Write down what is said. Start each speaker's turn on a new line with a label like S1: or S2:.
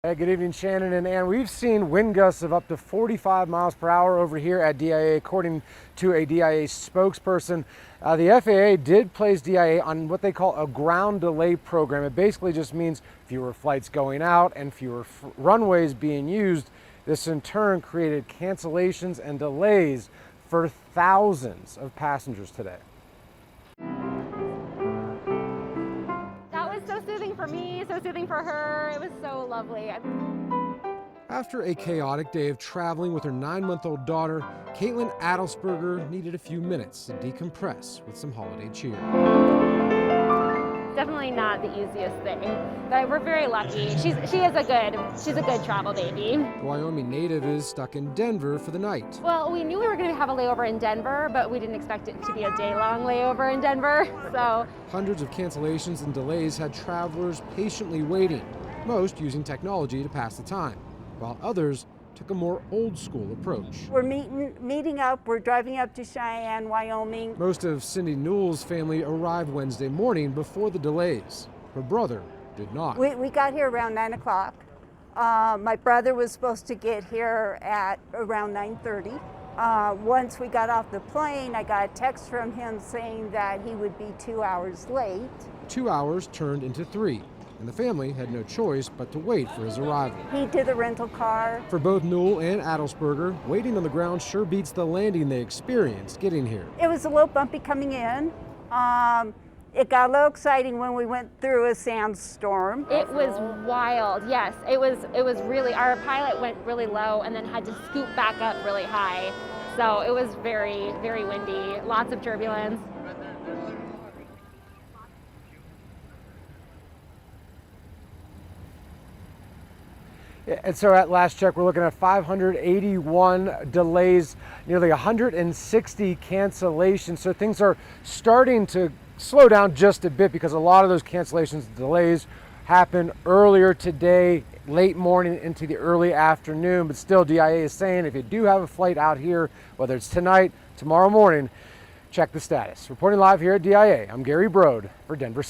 S1: Hey, good evening, Shannon and Ann. We've seen wind gusts of up to 45 miles per hour over here at DIA, according to a DIA spokesperson. The FAA did place DIA on what they call a ground delay program. It basically just means fewer flights going out and fewer runways being used. This in turn created cancellations and delays for thousands of passengers today.
S2: So soothing for me, so soothing for her. It was so lovely.
S1: After a chaotic day of traveling with her 9-month-old daughter, Caitlin Addlesperger needed a few minutes to decompress with some holiday cheer.
S2: Definitely not the easiest thing, but we're very lucky. She's a good travel baby.
S1: The Wyoming native is stuck in Denver for the night.
S2: Well, we knew we were going to have a layover in Denver, but we didn't expect it to be a day-long layover in Denver. So
S1: hundreds of cancellations and delays had travelers patiently waiting, most using technology to pass the time, while others took a more old-school approach.
S3: We're meeting up. We're driving up to Cheyenne, Wyoming.
S1: Most of Cindy Newell's family arrived Wednesday morning before the delays. Her brother did not.
S3: We got here around 9 o'clock. My brother was supposed to get here at around 9:30. Once we got off the plane, I got a text from him saying that he would be 2 hours late.
S1: 2 hours turned into 3. And the family had no choice but to wait for his arrival.
S3: He did the rental car.
S1: For both Newell and Addlesperger, waiting on the ground sure beats the landing they experienced getting here.
S3: It was a little bumpy coming in. It got a little exciting when we went through a sandstorm.
S2: it was wild. Yes, it was really, our pilot went really low and then had to scoot back up really high. So it was very, very windy, lots of turbulence.
S1: And so at last check, we're looking at 581 delays, nearly 160 cancellations. So things are starting to slow down just a bit because a lot of those cancellations and delays happened earlier today, late morning into the early afternoon. But still, DIA is saying if you do have a flight out here, whether it's tonight, tomorrow morning, check the status. Reporting live here at DIA, I'm Gary Brode for Denver.